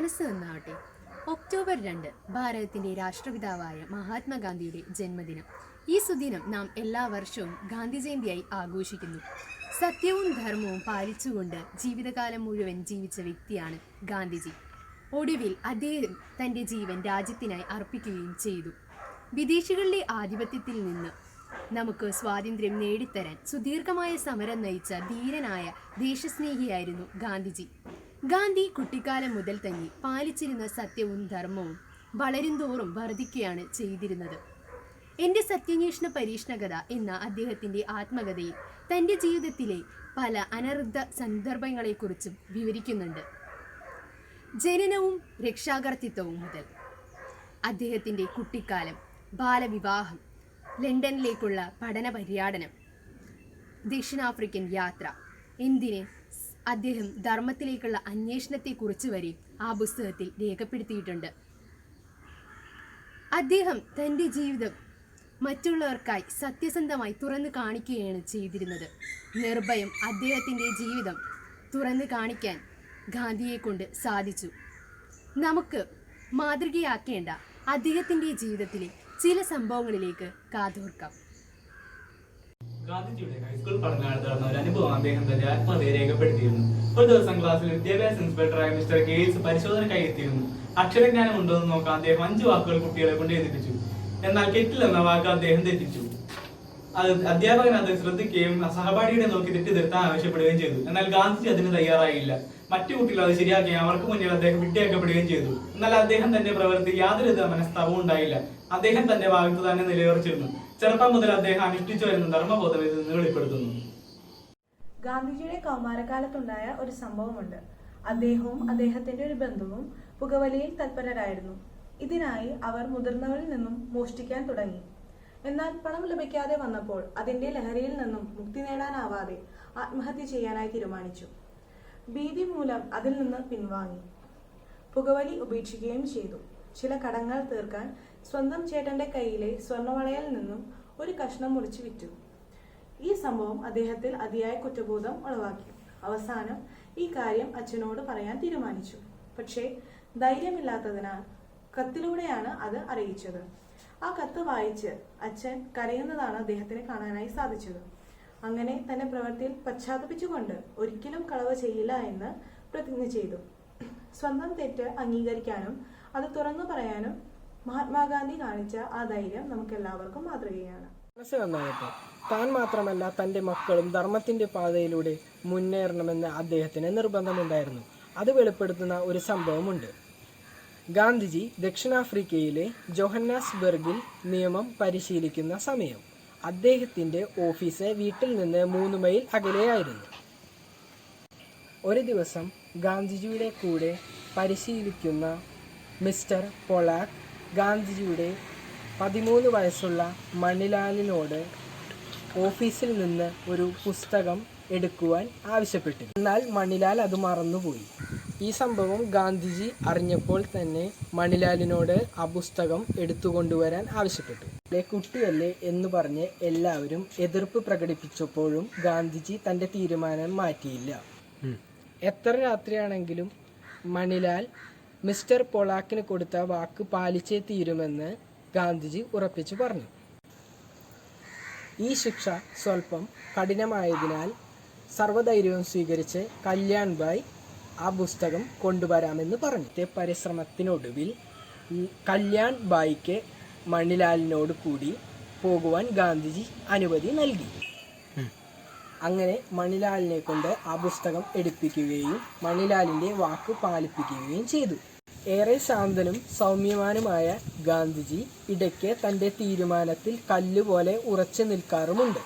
മനസ്സ് നന്നാവട്ടെ. ഒക്ടോബർ 2 ഭാരതത്തിന്റെ രാഷ്ട്രപിതാവായ മഹാത്മാഗാന്ധിയുടെ ജന്മദിനം. ഈ സുദിനം നാം എല്ലാ വർഷവും ഗാന്ധി ജയന്തിയായി ആഘോഷിക്കുന്നു. സത്യവും ധർമ്മവും പാലിച്ചുകൊണ്ട് ജീവിതകാലം മുഴുവൻ ജീവിച്ച വ്യക്തിയാണ് ഗാന്ധിജി. ഒടുവിൽ അദ്ദേഹം തന്റെ ജീവൻ രാജ്യത്തിനായി അർപ്പിക്കുകയും ചെയ്തു. വിദേശികളുടെ ആധിപത്യത്തിൽ നിന്ന് നമുക്ക് സ്വാതന്ത്ര്യം നേടിത്തരാൻ സുദീർഘമായ സമരം നയിച്ച ധീരനായ ദേശസ്നേഹിയായിരുന്നു ഗാന്ധിജി. ഗാന്ധി കുട്ടിക്കാലം മുതൽ തന്നെ പാലിച്ചിരുന്ന സത്യവും ധർമ്മവും വളരുംതോറും വർദ്ധിക്കുകയാണ് ചെയ്തിരുന്നത്. എൻ്റെ സത്യാന്വേഷണ പരീക്ഷണകഥ എന്ന അദ്ദേഹത്തിൻ്റെ ആത്മകഥയിൽ തൻ്റെ ജീവിതത്തിലെ പല അനർഘ സന്ദർഭങ്ങളെക്കുറിച്ചും വിവരിക്കുന്നുണ്ട്. ജനനവും രക്ഷാകർതൃത്വവും മുതൽ അദ്ദേഹത്തിൻ്റെ കുട്ടിക്കാലം, ബാലവിവാഹം, ലണ്ടനിലേക്കുള്ള പഠന പര്യടനം, ദക്ഷിണാഫ്രിക്കൻ യാത്ര, എന്തിന് അദ്ദേഹം ധർമ്മത്തിലേക്കുള്ള അന്വേഷണത്തെക്കുറിച്ച് വരെ ആ പുസ്തകത്തിൽ രേഖപ്പെടുത്തിയിട്ടുണ്ട്. അദ്ദേഹം തൻ്റെ ജീവിതം മറ്റുള്ളവർക്കായി സത്യസന്ധമായി തുറന്നു കാണിക്കുകയാണ് ചെയ്തിരുന്നത്. നിർഭയം അദ്ദേഹത്തിൻ്റെ ജീവിതം തുറന്നു കാണിക്കാൻ ഗാന്ധിയെ കൊണ്ട് സാധിച്ചു. നമുക്ക് മാതൃകയാക്കേണ്ട അദ്ദേഹത്തിൻ്റെ ജീവിതത്തിലെ ചില സംഭവങ്ങളിലേക്ക് കാതോർക്കാം. ഗാന്ധിജിയുടെ ഹൈസ്കൂൾ പഠനകാലത്ത് നടന്ന ഒരു അനുഭവം അദ്ദേഹം തന്റെ ആത്മകഥയെ രേഖപ്പെടുത്തിയിരുന്നു. ഒരു ദിവസം ക്ലാസ്സിൽ വിദ്യാഭ്യാസ ഇൻസ്പെക്ടറായ മിസ്റ്റർ ഗെയിൽസ് പരിശോധനയ്ക്കായി എത്തിയിരുന്നു. അക്ഷരജ്ഞാനം ഉണ്ടോ എന്ന് നോക്കാൻ അദ്ദേഹം 5 വാക്കുകൾ കുട്ടികളെ കൊണ്ട് എഴുതിപ്പിച്ചു. എന്നാൽ കെറ്റിൽ എന്ന വാക്ക് അദ്ദേഹം തെറ്റിച്ചു. അധ്യാപകൻ അത് ശ്രദ്ധിക്കുകയും സഹപാഠിയുടെ നോക്കി തെറ്റിദ്ധരുത്താൻ ആവശ്യപ്പെടുകയും ചെയ്തു. എന്നാൽ ഗാന്ധിജി അതിന് തയ്യാറായില്ല. മറ്റു കുട്ടികൾ അത് ശരിയാക്കി അവർക്ക് മുന്നിൽ അദ്ദേഹം വിഡ്ഢിയാക്കപ്പെടുകയും ചെയ്തു. എന്നാൽ അദ്ദേഹം തന്റെ പ്രവൃത്തി യാതൊരു മനസ്താപവും ഉണ്ടായില്ല. അദ്ദേഹം തന്റെ ഭാഗത്ത് തന്നെ നിലയുറച്ചിരുന്നു. ചെറുപ്പം മുതൽ അദ്ദേഹം അനുഷ്ഠിച്ചു വരുന്ന ധർമ്മബോധം ഇതിൽ നിന്ന് വെളിപ്പെടുത്തുന്നു. ഗാന്ധിജിയുടെ കൗമാരകാലത്തുണ്ടായ ഒരു സംഭവമുണ്ട്. അദ്ദേഹവും അദ്ദേഹത്തിന്റെ ഒരു ബന്ധുവും പുകവലിയിൽ തൽപരരായിരുന്നു. ഇതിനായി അവർ മുതിർന്നവരിൽ നിന്നും മോഷ്ടിക്കാൻ തുടങ്ങി. എന്നാൽ പണം ലഭിക്കാതെ വന്നപ്പോൾ അതിന്റെ ലഹരിയിൽ നിന്നും മുക്തി നേടാനാവാതെ ആത്മഹത്യ ചെയ്യാനായി തീരുമാനിച്ചു. ഭീതി മൂലം അതിൽ നിന്ന് പിൻവാങ്ങി. പുകവലി ഉപേക്ഷിക്കുകയും ചെയ്തു. ചില കടങ്ങൾ തീർക്കാൻ സ്വന്തം ചേട്ടന്റെ കയ്യിലെ സ്വർണവളയിൽ നിന്നും ഒരു കഷ്ണം മുറിച്ച് വിറ്റു. ഈ സംഭവം അദ്ദേഹത്തിൽ അതിയായ കുറ്റബോധം ഉളവാക്കി. അവസാനം ഈ കാര്യം അച്ഛനോട് പറയാൻ തീരുമാനിച്ചു. പക്ഷേ ധൈര്യമില്ലാത്തതിനാൽ കത്തിലൂടെയാണ് അത് അറിയിച്ചത്. ആ കത്ത് വായിച്ച് അച്ഛൻ കരയുന്നതാണ് അദ്ദേഹത്തിന് കാണാനായി സാധിച്ചത്. അങ്ങനെ തന്റെ പ്രവൃത്തിയിൽ പശ്ചാത്തപിച്ചുകൊണ്ട് ഒരിക്കലും കളവ് ചെയ്യില്ല എന്ന് പ്രതിജ്ഞ ചെയ്തു. സ്വന്തം തെറ്റ് അംഗീകരിക്കാനും അത് തുറന്നു പറയാനും മഹാത്മാഗാന്ധി കാണിച്ച ആ ധൈര്യം നമുക്ക് എല്ലാവർക്കും മാതൃകയാണ്. മനസ്സ് നന്നാകട്ടെ. താൻ മാത്രമല്ല തൻ്റെ മക്കളും ധർമ്മത്തിൻ്റെ പാതയിലൂടെ മുന്നേറണമെന്ന് അദ്ദേഹത്തിന് നിർബന്ധമുണ്ടായിരുന്നു. അത് വെളിപ്പെടുത്തുന്ന ഒരു സംഭവമുണ്ട്. ഗാന്ധിജി ദക്ഷിണാഫ്രിക്കയിലെ ജോഹന്നാസ്ബർഗിൽ നിയമം പരിശീലിക്കുന്ന സമയം. അദ്ദേഹത്തിൻ്റെ ഓഫീസ് വീട്ടിൽ നിന്ന് 3 മൈൽ അകലെയായിരുന്നു. ഒരു ദിവസം ഗാന്ധിജിയുടെ കൂടെ പരിശീലിക്കുന്ന മിസ്റ്റർ പൊളാക്ക് ഗാന്ധിജിയുടെ 13 വയസ്സുള്ള മണിലാലിനോട് ഓഫീസിൽ നിന്ന് ഒരു പുസ്തകം എടുക്കുവാൻ ആവശ്യപ്പെട്ടു. എന്നാൽ മണിലാൽ അത് മറന്നുപോയി. ഈ സംഭവം ഗാന്ധിജി അറിഞ്ഞപ്പോൾ തന്നെ മണിലാലിനോട് ആ പുസ്തകം എടുത്തുകൊണ്ടുവരാൻ ആവശ്യപ്പെട്ടു. കുട്ടിയല്ലേ എന്ന് പറഞ്ഞ് എല്ലാവരും എതിർപ്പ് പ്രകടിപ്പിച്ചപ്പോഴും ഗാന്ധിജി തൻ്റെ തീരുമാനം മാറ്റിയില്ല. എത്ര രാത്രിയാണെങ്കിലും മണിലാൽ മിസ്റ്റർ പൊളാക്കിന് കൊടുത്ത വാക്ക് പാലിച്ചേ തീരുമെന്ന് ഗാന്ധിജി ഉറപ്പിച്ചു പറഞ്ഞു. ഈ ശിക്ഷ സ്വല്പം കഠിനമായതിനാൽ സർവ്വധൈര്യവും സ്വീകരിച്ച് കല്യാൺ ബായ് ആ പുസ്തകം കൊണ്ടുവരാമെന്ന് പറഞ്ഞു. പരിശ്രമത്തിനൊടുവിൽ കല്യാൺ ബായിക്ക് മണിലാലിനോട് കൂടി പോകുവാൻ ഗാന്ധിജി അനുമതി നൽകി. അങ്ങനെ മണിലാലിനെ കൊണ്ട് ആ പുസ്തകം എടുപ്പിക്കുകയും മണിലാലിൻ്റെ വാക്ക് പാലിപ്പിക്കുകയും ചെയ്തു. ഏറെ ശാന്തനും സൗമ്യവാനുമായ ഗാന്ധിജി ഇടയ്ക്ക് തൻ്റെ തീരുമാനത്തിൽ കല്ലുപോലെ ഉറച്ചു നിൽക്കാറുമുണ്ട്.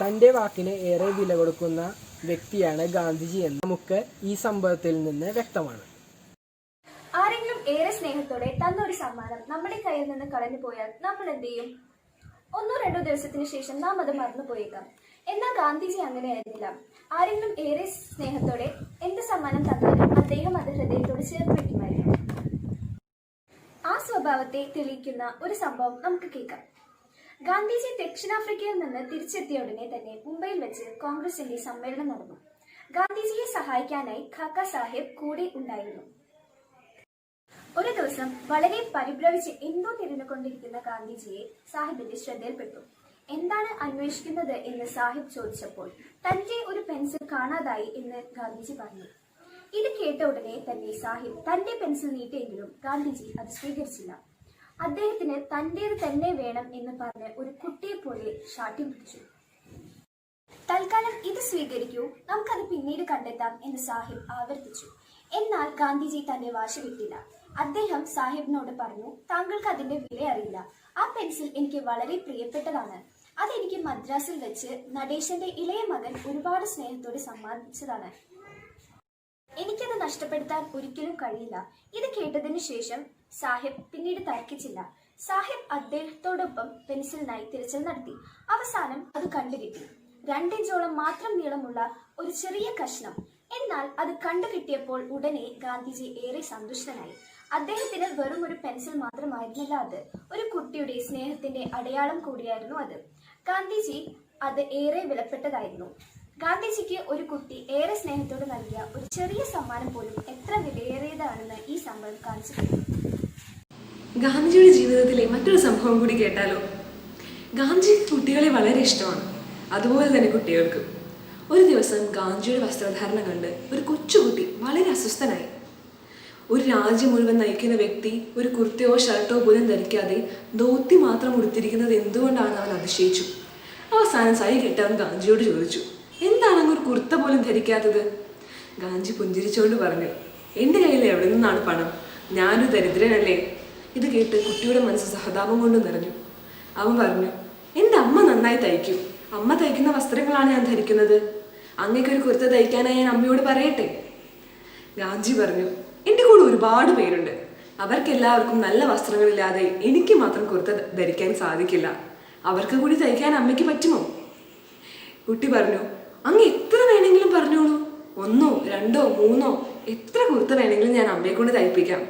തൻ്റെ വാക്കിന് ഏറെ വില കൊടുക്കുന്ന വ്യക്തിയാണ് ഗാന്ധിജി എന്ന് നമുക്ക് ഈ സംഭവത്തിൽ നിന്ന് വ്യക്തമാണ്. ആരെങ്കിലും ഏറെ സ്നേഹത്തോടെ തന്നൊരു സമ്മാനം നമ്മുടെ കയ്യിൽ നിന്ന് കളഞ്ഞു പോയാൽ നമ്മൾ എന്ത് ചെയ്യും? 1-2 ദിവസത്തിന് ശേഷം നാം അത് മറന്നു പോയേക്കാം. എന്നാൽ ഗാന്ധിജി അങ്ങനെയായിരുന്നില്ല. ആരെങ്കിലും ഏറെ സ്നേഹത്തോടെ എന്ത് സമ്മാനം തന്നാലും അദ്ദേഹം അത് ഹൃദയത്തോട് ചേർത്ത് വയ്ക്കുമായിരുന്നു. ആ സ്വഭാവത്തെ തെളിയിക്കുന്ന ഒരു സംഭവം നമുക്ക് കേൾക്കാം. ഗാന്ധിജി ദക്ഷിണാഫ്രിക്കയിൽ നിന്ന് തിരിച്ചെത്തിയ ഉടനെ തന്നെ മുംബൈയിൽ വെച്ച് കോൺഗ്രസിന്റെ സമ്മേളനം നടന്നു. ഗാന്ധിജിയെ സഹായിക്കാനായി ഖാക്ക സാഹിബ് കൂടെ ഉണ്ടായിരുന്നു. ഒരു ദിവസം വളരെ പരിഭ്രമിച്ച് എന്തോ തിരിഞ്ഞുകൊണ്ടിരിക്കുന്ന ഗാന്ധിജിയെ സാഹിബിന്റെ ശ്രദ്ധയിൽപ്പെട്ടു. എന്താണ് അന്വേഷിക്കുന്നത് എന്ന് സാഹിബ് ചോദിച്ചപ്പോൾ തന്റെ ഒരു പെൻസിൽ കാണാതായി എന്ന് ഗാന്ധിജി പറഞ്ഞു. ഇത് കേട്ട ഉടനെ തന്നെ സാഹിബ് തന്റെ പെൻസിൽ നീട്ടിയെങ്കിലും ഗാന്ധിജി അത് സ്വീകരിച്ചില്ല. അദ്ദേഹത്തിന് തന്റേത് തന്നെ വേണം എന്ന് പറഞ്ഞ് ഒരു കുട്ടിയെ പോലെ ശാഠ്യം പിടിച്ചു. തൽക്കാലം ഇത് സ്വീകരിക്കൂ, നമുക്കത് പിന്നീട് കണ്ടെത്താം എന്ന് സാഹിബ് ആവർത്തിച്ചു. എന്നാൽ ഗാന്ധിജി തന്റെ വാശി വിട്ടില്ല. അദ്ദേഹം സാഹിബിനോട് പറഞ്ഞു, താങ്കൾക്ക് അതിന്റെ വില അറിയില്ല. ആ പെൻസിൽ എനിക്ക് വളരെ പ്രിയപ്പെട്ടതാണ്. അതെനിക്ക് മദ്രാസിൽ വെച്ച് നടേശന്റെ ഇളയ മകൻ ഒരുപാട് സ്നേഹത്തോടെ സമ്മാനിച്ചതാണ്. എനിക്കത് നഷ്ടപ്പെടുത്താൻ ഒരിക്കലും കഴിയില്ല. ഇത് കേട്ടതിനു ശേഷം സാഹിബ് പിന്നീട് തർക്കിച്ചില്ല. സാഹിബ് അദ്ദേഹത്തോടൊപ്പം പെൻസിലിനായി തിരച്ചിൽ നടത്തി. അവസാനം അത് കണ്ടുകിട്ടി. 2 ഇഞ്ചോളം മാത്രം നീളമുള്ള ഒരു ചെറിയ കഷ്ണം. എന്നാൽ അത് കണ്ടുകിട്ടിയപ്പോൾ ഉടനെ ഗാന്ധിജി ഏറെ സന്തുഷ്ടനായി. അദ്ദേഹത്തിന് വെറും ഒരു പെൻസിൽ മാത്രമായിരുന്നില്ല അത്, ഒരു കുട്ടിയുടെ സ്നേഹത്തിന്റെ അടയാളം കൂടിയായിരുന്നു അത്. ഗാന്ധിജി അത് ഏറെ വിലപ്പെട്ടതായിരുന്നു. ഗാന്ധിജിക്ക് ഒരു കുട്ടി ഏറെ സ്നേഹത്തോട് നൽകിയ ഒരു ചെറിയ സമ്മാനം പോലും എത്ര വിലയേറിയതാണെന്ന് ഈ സംഭവം കാണിച്ചു തരുന്നു. ഗാന്ധിജിയുടെ ജീവിതത്തിലെ മറ്റൊരു സംഭവം കൂടി കേട്ടാലോ? ഗാന്ധിജിക്ക് കുട്ടികളെ വളരെ ഇഷ്ടമാണ്, അതുപോലെ തന്നെ കുട്ടികൾക്കും. ഒരു ദിവസം ഗാന്ധിജിയുടെ വസ്ത്രധാരണം കണ്ട് ഒരു കൊച്ചുകുട്ടി വളരെ അസ്വസ്ഥനായി. ഒരു രാജ്യം മുഴുവൻ നയിക്കുന്ന വ്യക്തി ഒരു കുർത്തയോ ഷർട്ടോ പോലും ധരിക്കാതെ ധോത്തി മാത്രം ഉടുത്തിരിക്കുന്നത് എന്തുകൊണ്ടാണ് അവൻ അതിശയിച്ചു. അവസാനം സൈ കെട്ടവൻ ഗാന്ധിജിയോട് ചോദിച്ചു, എന്താണ് അങ്ങ് ഒരു കുർത്ത പോലും ധരിക്കാത്തത്? ഗാന്ധിജി പുഞ്ചിരിച്ചുകൊണ്ട് പറഞ്ഞു, എൻ്റെ കയ്യിൽ എവിടെ നിന്നാണ് പണം? ഞാനൊരു ദരിദ്രനല്ലേ. ഇത് കേട്ട് കുട്ടിയുടെ മനസ്സ് സഹതാപം കൊണ്ട് നിറഞ്ഞു. അവൻ പറഞ്ഞു, എൻ്റെ അമ്മ നന്നായി തയ്ക്കും. അമ്മ തയ്ക്കുന്ന വസ്ത്രങ്ങളാണ് ഞാൻ ധരിക്കുന്നത്. അങ്ങേക്കൊരു കുർത്ത തയ്ക്കാനായി ഞാൻ അമ്മയോട് പറയട്ടെ? ഗാന്ധിജി പറഞ്ഞു, എൻ്റെ കൂടെ ഒരുപാട് പേരുണ്ട്. അവർക്കെല്ലാവർക്കും നല്ല വസ്ത്രങ്ങളില്ലാതെ എനിക്ക് മാത്രം കുർത്ത ധരിക്കാൻ സാധിക്കില്ല. അവർക്ക് കൂടി തയ്ക്കാൻ അമ്മയ്ക്ക് പറ്റുമോ? കുട്ടി പറഞ്ഞു, അങ്ങ് എത്ര വേണമെങ്കിലും പറഞ്ഞോളൂ. 1, 2, 3 എത്ര കുർത്ത വേണമെങ്കിലും ഞാൻ അമ്മയെ കൊണ്ട് തയ്പ്പിക്കാം.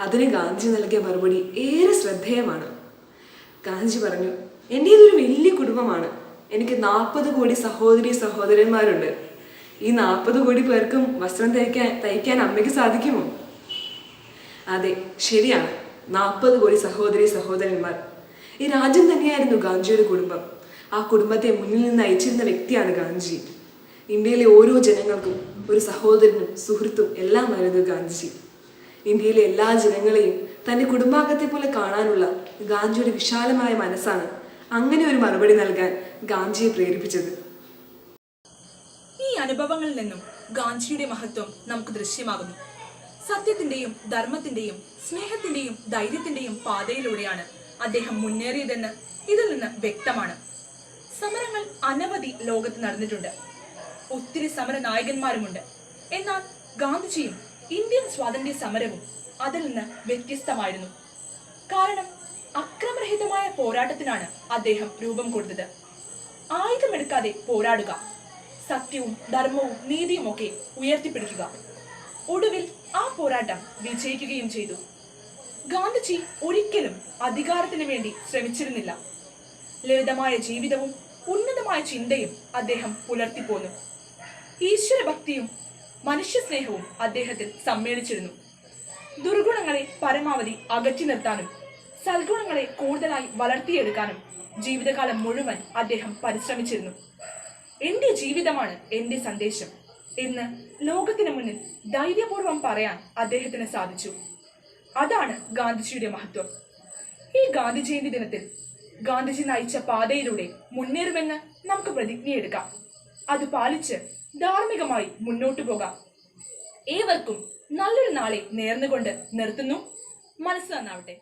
അതിന് ഗാന്ധിജി നൽകിയ മറുപടി ഏറെ ശ്രദ്ധേയമാണ്. ഗാന്ധിജി പറഞ്ഞു, എൻ്റേതൊരു വലിയ കുടുംബമാണ്. എനിക്ക് 40 കോടി സഹോദരി സഹോദരന്മാരുണ്ട്. ഈ 40 കോടി പേർക്കും വസ്ത്രം തയ്ക്കാൻ അമ്മയ്ക്ക് സാധിക്കുമോ? അതെ, ശരിയാണ്, 40 കോടി സഹോദരി സഹോദരന്മാർ. ഈ രാജ്യം തന്നെയായിരുന്നു ഗാന്ധിജിയുടെ കുടുംബം. ആ കുടുംബത്തെ മുന്നിൽ നിന്ന് നയിച്ചിരുന്ന വ്യക്തിയാണ് ഗാന്ധിജി. ഇന്ത്യയിലെ ഓരോ ജനങ്ങൾക്കും ഒരു സഹോദരനും സുഹൃത്തും എല്ലാമായിരുന്നു ഗാന്ധിജി. ഇന്ത്യയിലെ എല്ലാ ജനങ്ങളെയും തൻ്റെ കുടുംബാംഗത്തെ പോലെ കാണാനുള്ള ഗാന്ധിജിയുടെ വിശാലമായ മനസ്സാണ് അങ്ങനെ ഒരു മറുപടി നൽകാൻ ഗാന്ധിജിയെ പ്രേരിപ്പിച്ചത്. ഈ അനുഭവങ്ങളിൽ നിന്നും ഗാന്ധിജിയുടെ മഹത്വം നമുക്ക് ദൃശ്യമാകുന്നു. സത്യത്തിന്റെയും ധർമ്മത്തിന്റെയും സ്നേഹത്തിന്റെയും ധൈര്യത്തിന്റെയും പാതയിലൂടെയാണ് അദ്ദേഹം മുന്നേറിയതെന്ന് ഇതിൽ നിന്ന് വ്യക്തമാണ്. സമരങ്ങൾ അനവധി ലോകത്ത് നടന്നിട്ടുണ്ട്. ഒത്തിരി സമര നായകന്മാരുമുണ്ട്. എന്നാൽ ഗാന്ധിജിയും ഇന്ത്യൻ സ്വാതന്ത്ര്യ സമരവും അതിൽ നിന്ന് വ്യത്യസ്തമായിരുന്നു. കാരണം അക്രമരഹിതമായ പോരാട്ടത്തിനാണ് അദ്ദേഹം രൂപം കൊടുത്തത്. ആയുധമെടുക്കാതെ പോരാടുക, സത്യവും ധർമ്മവും നീതിയും ഒക്കെ ഉയർത്തിപ്പിടിക്കുക. ഒടുവിൽ ആ പോരാട്ടം വിജയിക്കുകയും ചെയ്തു. ഗാന്ധിജി ഒരിക്കലും അധികാരത്തിന് വേണ്ടി ശ്രമിച്ചിരുന്നില്ല. ലളിതമായ ജീവിതവും ഉന്നതമായ ചിന്തയും അദ്ദേഹം പുലർത്തിപ്പോന്നു. ഈശ്വരഭക്തിയും മനുഷ്യസ്നേഹവും അദ്ദേഹത്തിൽ സമ്മേളിച്ചിരുന്നു. ദുർഗുണങ്ങളെ പരമാവധി അകറ്റി നിർത്താനും സൽഗുണങ്ങളെ കൂടുതലായി വളർത്തിയെടുക്കാനും ജീവിതകാലം മുഴുവൻ അദ്ദേഹം പരിശ്രമിച്ചിരുന്നു. എന്റെ ജീവിതമാണ് എന്റെ സന്ദേശം എന്ന് ലോകത്തിന് മുന്നിൽ ധൈര്യപൂർവ്വം പറയാൻ അദ്ദേഹത്തിന് സാധിച്ചു. അതാണ് ഗാന്ധിജിയുടെ മഹത്വം. ഈ ഗാന്ധി ജയന്തി ദിനത്തിൽ ഗാന്ധിജി നയിച്ച പാതയിലൂടെ മുന്നേറുമെന്ന് നമുക്ക് പ്രതിജ്ഞയെടുക്കാം. അത് പാലിച്ച് ധാർമ്മികമായി മുന്നോട്ടു പോകാം. ഏവർക്കും നല്ലൊരു നാളെ നേർന്നുകൊണ്ട് നിർത്തുന്നു. മനസ്സ് നന്നാവട്ടെ.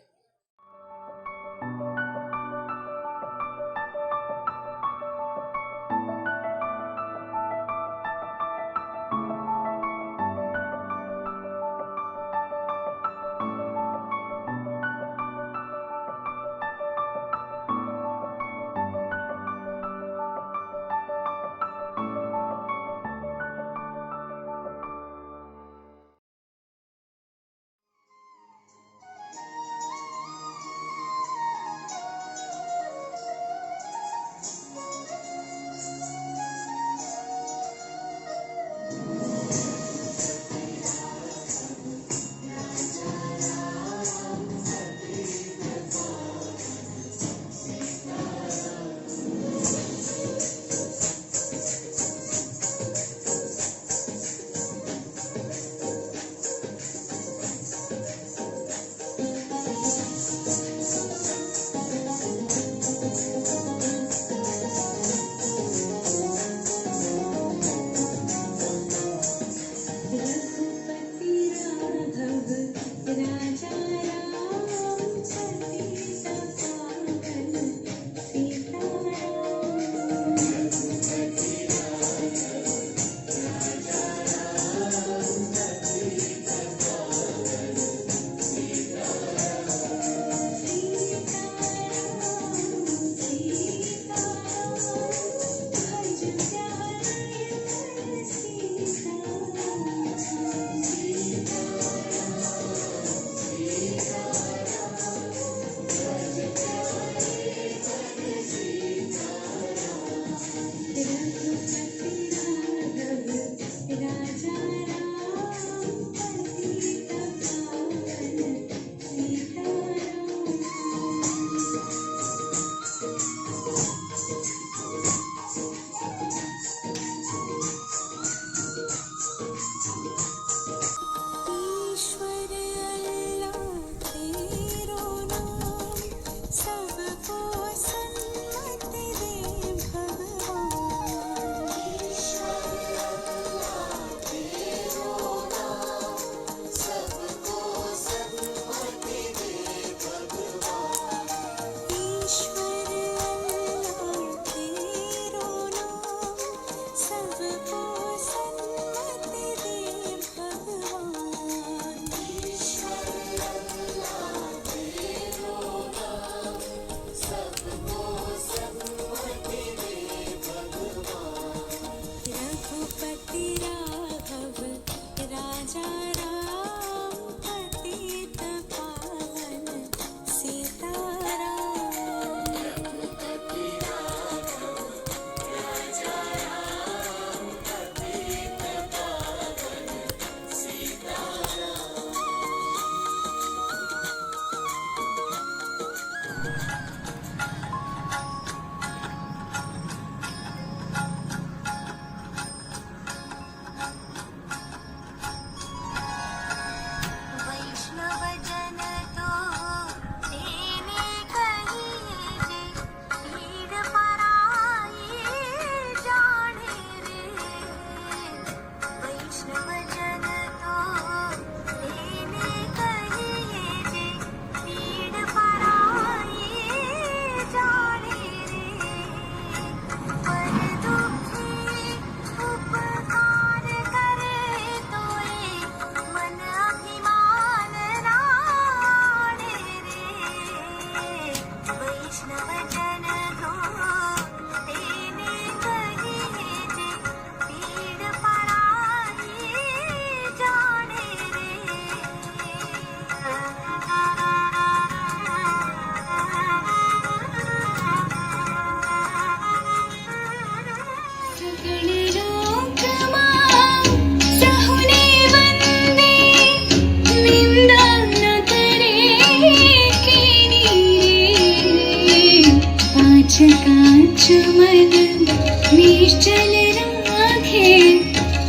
निश्चल राखे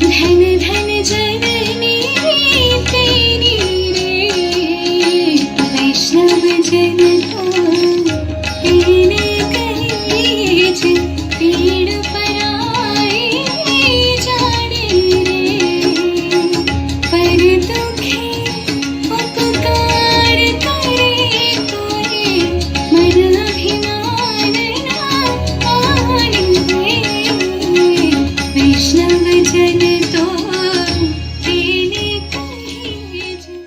धन धन जननी तेरी रे वैष्णव जन तो तेने कहे जन पीड़ पराए जाने रे पर दुखे उपकार करे कोई मन अभिमान ना आने रे वैष्णव जन तो तेने कहे जन।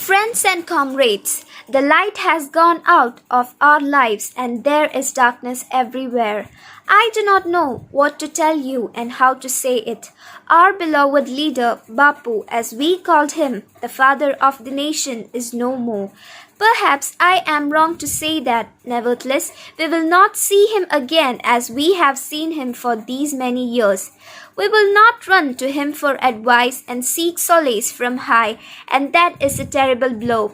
Friends and comrades, the light has gone out of our lives and there is darkness everywhere. I do not know what to tell you and how to say it. Our beloved leader, Bapu, as we called him, the father of the nation, is no more. Perhaps I am wrong to say that. Nevertheless, we will not see him again as we have seen him for these many years. We will not run to him for advice and seek solace from high, and that is a terrible blow.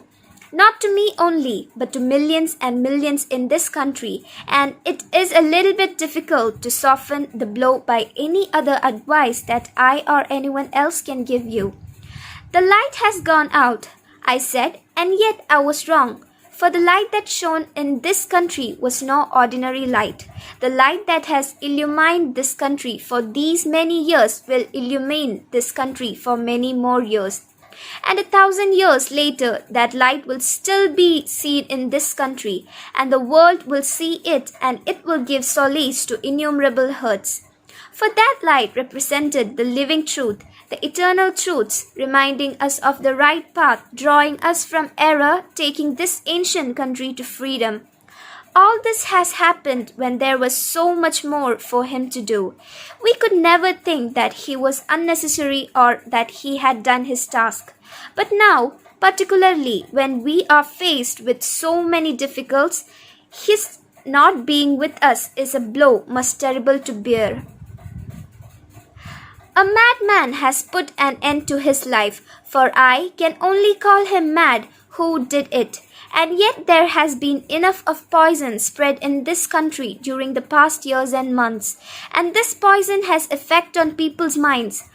Not to me only, but to millions and millions in this country, and it is a little bit difficult to soften the blow by any other advice that I or anyone else can give you. The light has gone out, I said, and yet I was wrong. For the light that shone in this country was no ordinary light. The light that has illumined this country for these many years will illumine this country for many more years. And 1,000 years later, that light will still be seen in this country, and the world will see it, and it will give solace to innumerable hearts. For that light represented the living truth, the eternal truths, reminding us of the right path, drawing us from error, taking this ancient country to freedom. All this has happened when there was so much more for him to do. We could never think that he was unnecessary or that he had done his task. But now, particularly when we are faced with so many difficulties, his not being with us is a blow most terrible to bear. A madman has put an end to his life, for I can only call him mad who did it. And yet there has been enough of poison spread in this country during the past years and months, and this poison has effect on people's minds.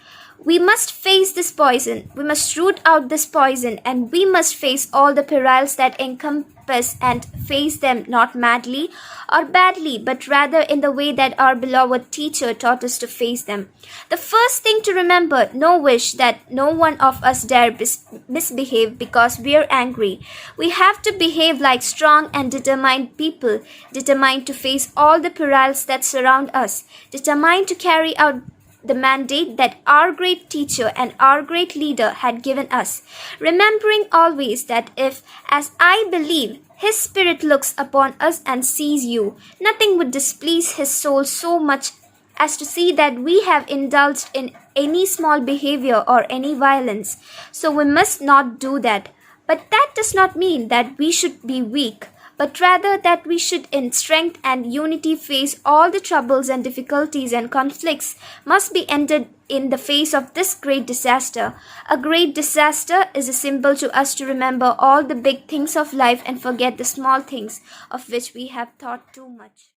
We must face this poison, we must root out this poison, and we must face all the perils that encompass and face them not madly or badly, but rather in the way that our beloved teacher taught us to face them. The first thing to remember, no wish that no one of us dare misbehave because we are angry. We have to behave like strong and determined people, determined to face all the perils that surround us, determined to carry out the mandate that our great teacher and our great leader had given us, remembering always that if, as I believe, his spirit looks upon us and sees you, nothing would displease his soul so much as to see that we have indulged in any small behavior or any violence. So we must not do that. But that does not mean that we should be weak, but rather that we should, in strength and unity, face all the troubles and difficulties and conflicts must be ended in the face of this great disaster. A great disaster is a symbol to us to remember all the big things of life and forget the small things of which we have thought too much.